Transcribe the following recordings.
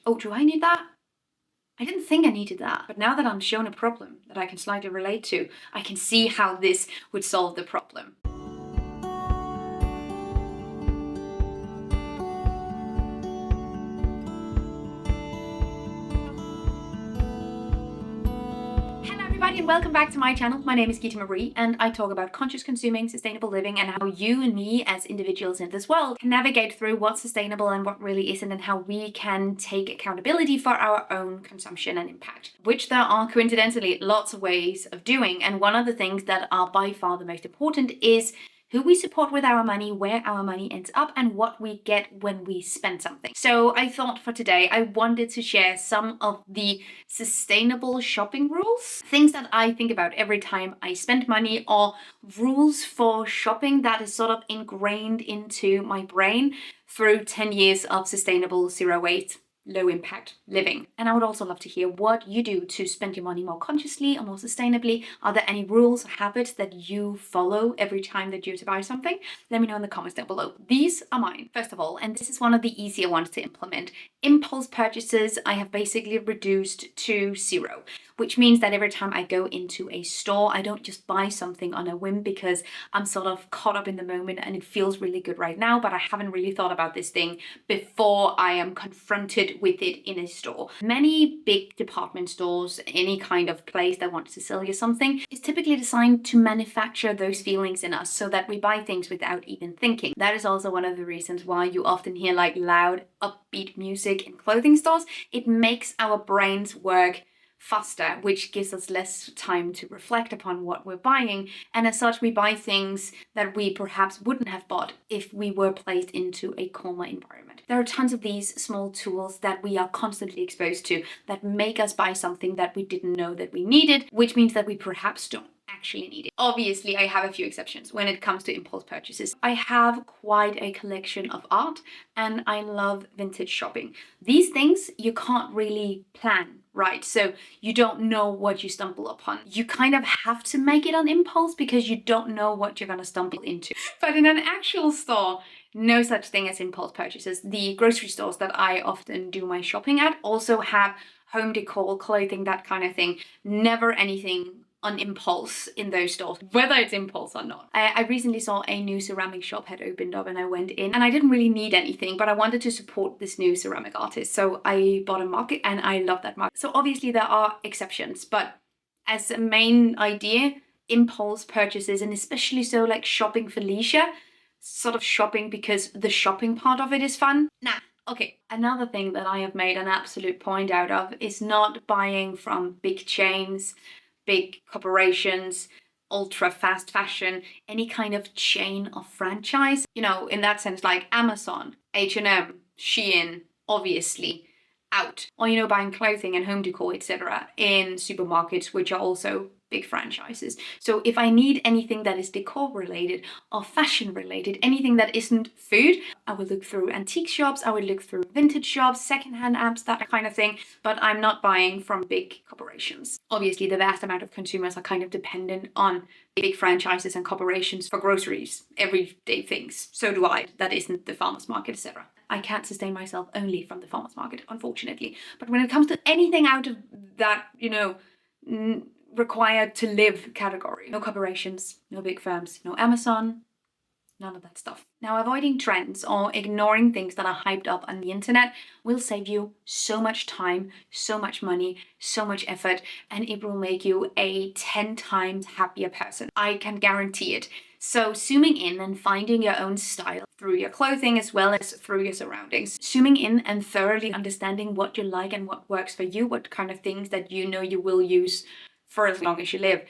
oh, do I need that? I didn't think I needed that. But now that I'm shown a problem that I can slightly relate to, I can see how this would solve the problem. Everybody, and welcome back to my channel. My name is Gita Marie, and I talk about conscious consuming, sustainable living, and how you and me as individuals in this world can navigate through what's sustainable and what really isn't, and how we can take accountability for our own consumption and impact, which there are coincidentally lots of ways of doing. And one of the things that are by far the most important is who we support with our money, where our money ends up, and what we get when we spend something. So I thought for today, I wanted to share some of the sustainable shopping rules, things that I think about every time I spend money, or rules for shopping that is sort of ingrained into my brain through 10 years of sustainable zero waste, low impact living. And I would also love to hear what you do to spend your money more consciously or more sustainably. Are there any rules or habits that you follow every time that you buy something? Let me know in the comments down below. These are mine. First of all, and this is one of the easier ones to implement, impulse purchases I have basically reduced to zero, which means that every time I go into a store, I don't just buy something on a whim because I'm sort of caught up in the moment and it feels really good right now, but I haven't really thought about this thing before I am confronted with it in a store. Many big department stores, any kind of place that wants to sell you something, is typically designed to manufacture those feelings in us so that we buy things without even thinking. That is also one of the reasons why you often hear like loud, upbeat music in clothing stores. It makes our brains work faster, which gives us less time to reflect upon what we're buying, and as such we buy things that we perhaps wouldn't have bought if we were placed into a calmer environment. There are tons of these small tools that we are constantly exposed to that make us buy something that we didn't know that we needed, which means that we perhaps don't actually need it. Obviously, I have a few exceptions when it comes to impulse purchases. I have quite a collection of art and I love vintage shopping. These things you can't really plan, right? So you don't know what you stumble upon. You kind of have to make it on impulse because you don't know what you're going to stumble into. But in an actual store, no such thing as impulse purchases. The grocery stores that I often do my shopping at also have home decor, clothing, that kind of thing. Never anything on impulse in those stores, whether it's impulse or not. I recently saw a new ceramic shop had opened up and I went in and I didn't really need anything, but I wanted to support this new ceramic artist. So I bought a mug and I love that mug. So obviously there are exceptions, but as a main idea, impulse purchases, and especially so like shopping for leisure, sort of shopping because the shopping part of it is fun. Nah. Okay, another thing that I have made an absolute point out of is not buying from big chains, big corporations, ultra fast fashion, any kind of chain of franchise. You know, in that sense, like Amazon, H&M, Shein, obviously out. Or, you know, buying clothing and home decor, etc. in supermarkets, which are also big franchises. So if I need anything that is decor related or fashion related, anything that isn't food, I would look through antique shops, I would look through vintage shops, secondhand apps, that kind of thing, but I'm not buying from big corporations. Obviously, the vast amount of consumers are kind of dependent on big franchises and corporations for groceries, everyday things. So do I. That isn't the farmer's market, etc. I can't sustain myself only from the farmer's market, unfortunately. But when it comes to anything out of that, you know, required to live category, no corporations, no big firms, no Amazon, none of that stuff. Now, avoiding trends or ignoring things that are hyped up on the internet will save you so much time, so much money, so much effort, and it will make you a 10 times happier person. I can guarantee it. So zooming in and finding your own style through your clothing as well as through your surroundings. Zooming in and thoroughly understanding what you like and what works for you, what kind of things that you know you will use for as long as you live,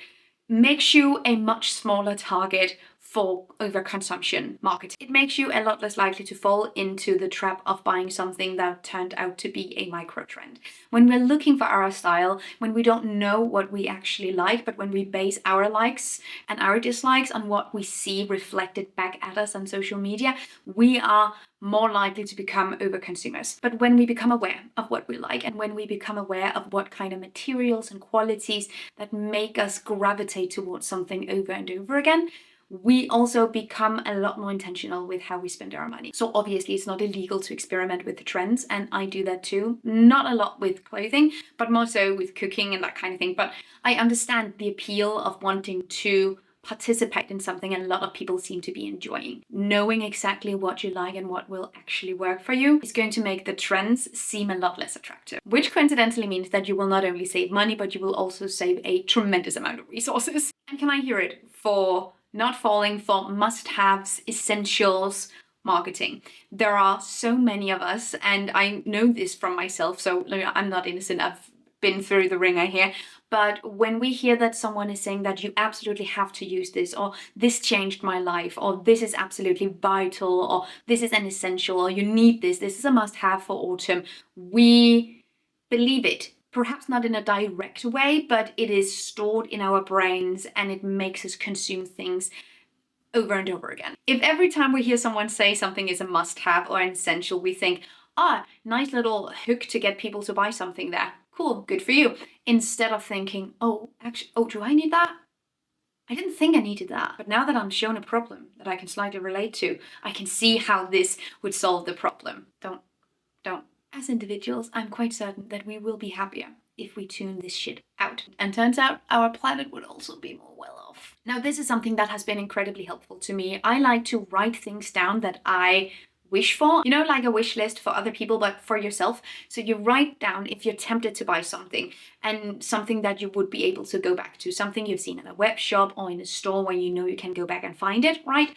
makes you a much smaller target for overconsumption marketing. It makes you a lot less likely to fall into the trap of buying something that turned out to be a micro trend. When we're looking for our style, when we don't know what we actually like, but when we base our likes and our dislikes on what we see reflected back at us on social media, we are more likely to become overconsumers. But when we become aware of what we like and when we become aware of what kind of materials and qualities that make us gravitate towards something over and over again, we also become a lot more intentional with how we spend our money. So obviously it's not illegal to experiment with the trends, and I do that too. Not a lot with clothing, but more so with cooking and that kind of thing. But I understand the appeal of wanting to participate in something a lot of people seem to be enjoying. Knowing exactly what you like and what will actually work for you is going to make the trends seem a lot less attractive, which coincidentally means that you will not only save money, but you will also save a tremendous amount of resources. And can I hear it for not falling for must-haves, essentials, marketing. There are so many of us, and I know this from myself, so I'm not innocent, I've been through the ringer here. But when we hear that someone is saying that you absolutely have to use this, or this changed my life, or this is absolutely vital, or this is an essential, or you need this is a must-have for autumn, we believe it. Perhaps not in a direct way, but it is stored in our brains and it makes us consume things over and over again. If every time we hear someone say something is a must-have or an essential, we think, nice little hook to get people to buy something there. Cool, good for you. Instead of thinking, do I need that? I didn't think I needed that. But now that I'm shown a problem that I can slightly relate to, I can see how this would solve the problem. Don't. As individuals, I'm quite certain that we will be happier if we tune this shit out. And turns out our planet would also be more well off. Now, this is something that has been incredibly helpful to me. I like to write things down that I wish for, like a wish list for other people, but for yourself. So you write down if you're tempted to buy something, and something that you would be able to go back to, something you've seen in a web shop or in a store where you know you can go back and find it, right?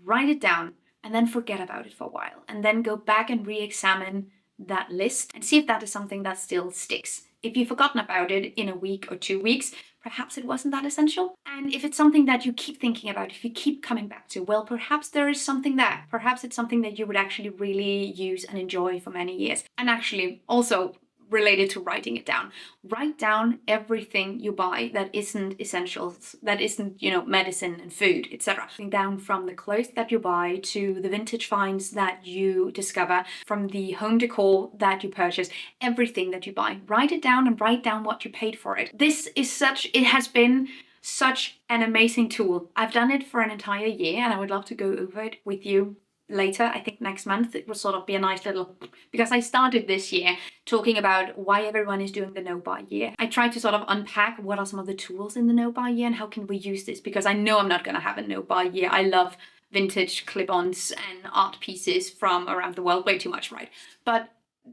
Write it down and then forget about it for a while, and then go back and re-examine that list and see if that is something that still sticks. If you've forgotten about it in a week or 2 weeks, perhaps it wasn't that essential. And if it's something that you keep thinking about, if you keep coming back to, well, perhaps there is something there. Perhaps it's something that you would actually really use and enjoy for many years. And actually also related to writing it down. Write down everything you buy that isn't essentials, that isn't, medicine and food, etc. Down from the clothes that you buy to the vintage finds that you discover, from the home decor that you purchase, everything that you buy. Write it down and write down what you paid for it. It has been such an amazing tool. I've done it for an entire year and I would love to go over it with you later. I think next month it will sort of be a nice little, because I started this year talking about why everyone is doing the no buy year. I tried to sort of unpack what are some of the tools in the no buy year and how can we use this, because I know I'm not going to have a no buy year. I love vintage clip-ons and art pieces from around the world way too much, right? But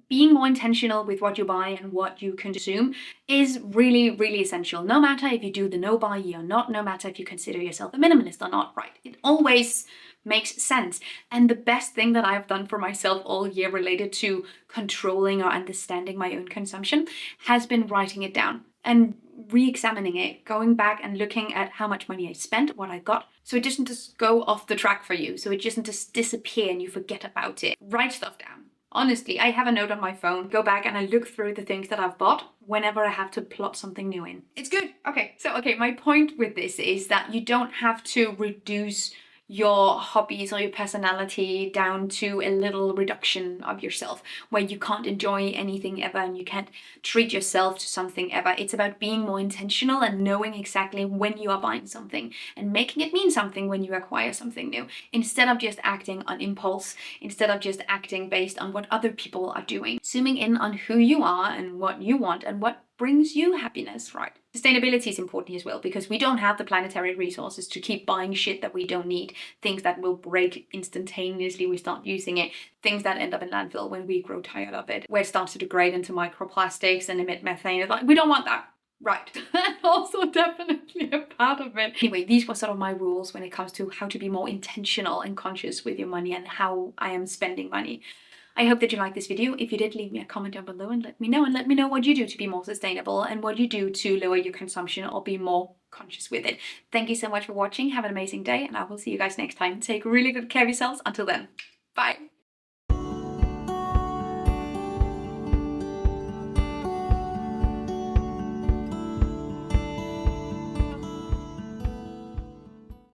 being more intentional with what you buy and what you consume is really, really essential. No matter if you do the no buy year or not, no matter if you consider yourself a minimalist or not, right? It always makes sense. And the best thing that I've done for myself all year related to controlling or understanding my own consumption has been writing it down and re-examining it, going back and looking at how much money I spent, what I got, so it doesn't just go off the track for you, so it doesn't just disappear and you forget about it. Write stuff down. Honestly, I have a note on my phone, go back and I look through the things that I've bought whenever I have to plot something new in. It's good. Okay, my point with this is that you don't have to reduce your hobbies or your personality down to a little reduction of yourself where you can't enjoy anything ever and you can't treat yourself to something ever. It's about being more intentional and knowing exactly when you are buying something and making it mean something when you acquire something new, instead of just acting on impulse, instead of just acting based on what other people are doing. Zooming in on who you are and what you want and what brings you happiness, right? Sustainability is important as well, because we don't have the planetary resources to keep buying shit that we don't need, things that will break instantaneously we start using it, things that end up in landfill when we grow tired of it, where it starts to degrade into microplastics and emit methane. It's like, we don't want that. Right, that's also definitely a part of it. Anyway, these were sort of my rules when it comes to how to be more intentional and conscious with your money and how I am spending money. I hope that you liked this video. If you did, leave me a comment down below and let me know what you do to be more sustainable and what you do to lower your consumption or be more conscious with it. Thank you so much for watching. Have an amazing day and I will see you guys next time. Take really good care of yourselves. Until then, bye.